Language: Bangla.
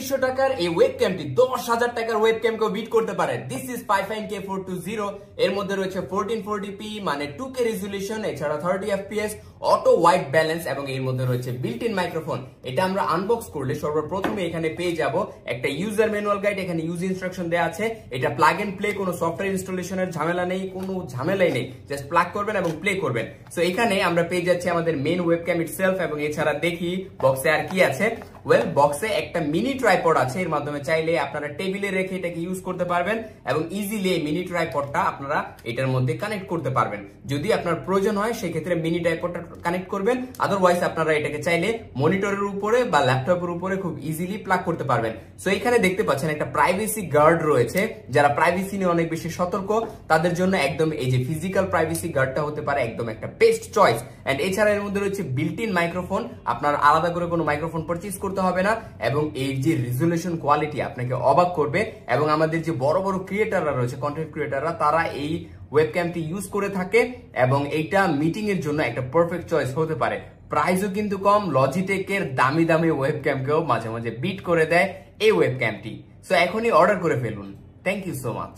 3500 টাকার এই ওয়েবক্যামটি 10,000 টাকার ওয়েবক্যামকেও বিট করতে পারে। This is Pifine K420। এর মধ্যে রয়েছে 1440p মানে 2K রেজুলেশন, এছাড়া 30 fps, অটো হোয়াইট ব্যালেন্স এবং এর মধ্যে রয়েছে বিল্ট ইন মাইক্রোফোন। এটা আমরা আনবক্স করলে সর্বপ্রথমে এখানে পেয়ে যাব একটা ইউজার ম্যানুয়াল গাইড, এখানে ইউজ ইনস্ট্রাকশন দেওয়া আছে। এটা প্লাগ এন্ড প্লে, কোনো সফটওয়্যার ইনস্টলেশনের ঝামেলা নেই, কোনো ঝামেলাই নেই, জাস্ট প্লাগ করবেন এবং প্লে করবেন। সো এখানে আমরা পেয়ে যাচ্ছি আমাদের মেইন ওয়েবক্যাম ইটসেলফ এবং এছাড়া দেখি বক্সে আর কি আছে। ওয়েল, বক্সে একটা মিনি ট্রাইপড আছে, এর মাধ্যমে চাইলে আপনারা টেবিলে রেখে এটাকে ইউজ করতে পারবেন এবং ইজিলি এই মিনি ট্রাইপডটা আপনারা এটার মধ্যে কানেক্ট করতে পারবেন। যদি আপনার প্রয়োজন হয় সেক্ষেত্রে মিনি ট্রাইপডটা কানেক্ট করবেন, আদারওয়াইজ আপনারা এটাকে চাইলে মনিটরের উপরে বা ল্যাপটপের উপরে খুব ইজিলি প্লাগ করতে পারবেন। সো এখানে দেখতে পাচ্ছেন একটা প্রাইভেসি গার্ড রয়েছে। যারা প্রাইভেসি নিয়ে অনেক বেশি সতর্ক তাদের জন্য একদম এই যে ফিজিক্যাল প্রাইভেসি গার্ডটা হতে পারে একদম একটা বেস্ট চয়েস। এন্ড এছাড়া এর মধ্যে রয়েছে বিল্ট ইন মাইক্রোফোন, আপনার আলাদা করে কোনো মাইক্রোফোন পারচেজ করতে হবে না এবং এই যে রেজুলেশন কোয়ালিটি আপনাকে অবাক করবে। এবং আমাদের যে বড় বড় ক্রিয়েটাররা রয়েছে, কন্টেন্ট ক্রিয়েটাররা, তারা এই ওয়েবক্যামটি ইউজ করে থাকে এবং এইটা মিটিং এর জন্য একটা পারফেক্ট চয়েস হতে পারে। প্রাইসও কিন্তু কম, লজিটেকের দামি দামি ওয়েবক্যামকেও মাঝে মাঝে বিট করে দেয় এই ওয়েবক্যামটি। সো এখনই অর্ডার করে ফেলুন। Thank you so much.